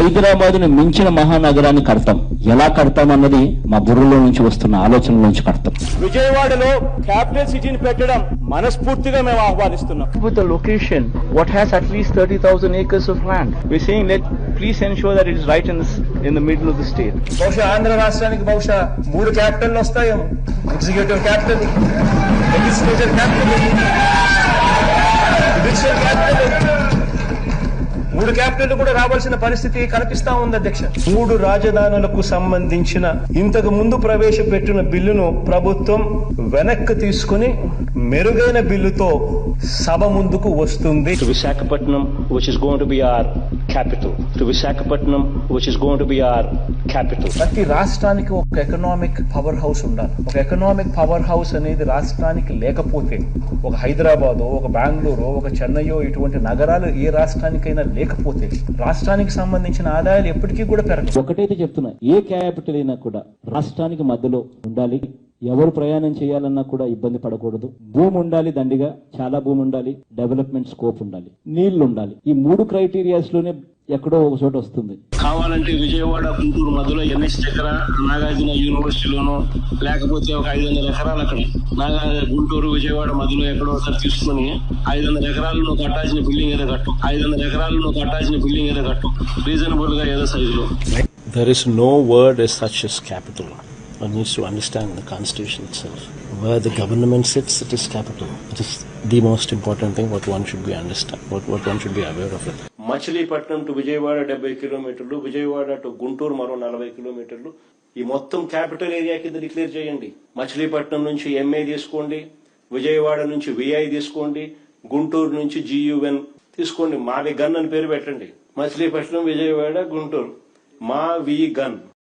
హైదరాబాద్ ని మించిన మహానగరాన్ని కడతాం. ఎలా కడతాం అన్నది మా బుర్రలో నుంచి వస్తున్న ఆలోచన నుంచి కడతాం. విజయవాడలో క్యాపిటల్ సిటీని పెట్టడం మనస్ఫూర్తిగా మేము ఆహ్వానిస్తున్నాం. With the location, what has at least 30,000 acres of land, we're saying that please ensure that it is right in the middle of the state. బహుశా ఆంధ్ర రాష్ట్రానికి బహుశా 3 క్యాపిటల్ వస్తాయేమో. Executive capital, legislature capital, judicial capital, 3 capital కూడా రావాల్సిన పరిస్థితి కనిపిస్తా ఉంది అధ్యక్ష. 3 రాజధానులకు సంబంధించిన ఇంతకు ముందు ప్రవేశపెట్టిన బిల్లును ప్రభుత్వం వెనక్కి తీసుకుని మెరుగైన బిల్లుతో సభ ముందుకు వస్తుంది. To Visakhapatnam, which is going to be our capital. To Visakhapatnam, which is going to be our capital. ప్రతి రాష్ట్రానికి ఒక ఎకనామిక్ పవర్ హౌస్ ఉండాలి. ఒక ఎకనామిక్ పవర్ హౌస్ అనేది రాష్ట్రానికి లేకపోతే, ఒక హైదరాబాదో, ఒక బెంగళూరు, ఒక చెన్నైయో ఇటువంటి నగరాలు ఏ రాష్ట్రానికైనా లేకపోతే రాష్ట్రానికి సంబంధించిన ఆదాయాలు ఎప్పటికీ కూడా పెరగవు. ఒకటైతే చెప్తున్నా, ఏ క్యాపిటల్ అయినా కూడా రాష్ట్రానికి మధ్యలో ఉండాలి. ఎవరు ప్రయాణం చేయాలన్నా కూడా ఇబ్బంది పడకూడదు. భూమి ఉండాలి, దండిగా చాలా భూమి ఉండాలి, డెవలప్మెంట్ స్కోప్ ఉండాలి, నీళ్లు ఉండాలి. ఈ 3 క్రైటీరియాస్ లోనే ఎక్కడో ఒక చోట వస్తుంది. కావాలంటే విజయవాడ గుంటూరు మధ్యలో NS దగ్గర నాగార్జున యూనివర్సిటీలోనో, లేకపోతే ఒక 500 ఎకరాలు అక్కడ గుంటూరు విజయవాడ మధ్యలో ఎక్కడో ఒకసారి తీసుకుని 500 ఎకరాలు నువ్వు కట్టాల్సిన బిల్డింగ్ ఏదో కట్టు, 500 ఎకరాలు నువ్వు కట్టాల్సిన బిల్డింగ్ ఏదో కట్టు, రీజనబుల్ గా ఏదో సైజులో. There is no word as such as capital. One needs to understand the constitution itself. Where the government sits, it is capital. It is the most important thing what one should be understand, what one should be aware of it. Machilipatnam to Vijayawada 70 కిలోమీటర్లు, Vijayawada to Guntur మరో 40 కిలోమీటర్లు. ఈ మొత్తం capital area కింద declare చేయండి. మచిలీపట్నం నుంచి MA తీసుకోండి, విజయవాడ నుంచి VI తీసుకోండి, గుంటూరు నుంచి GUN తీసుకోండి. మావి గన్ అని పేరు పెట్టండి. మచిలీపట్నం, విజయవాడ, గుంటూరు, మా వి గన్.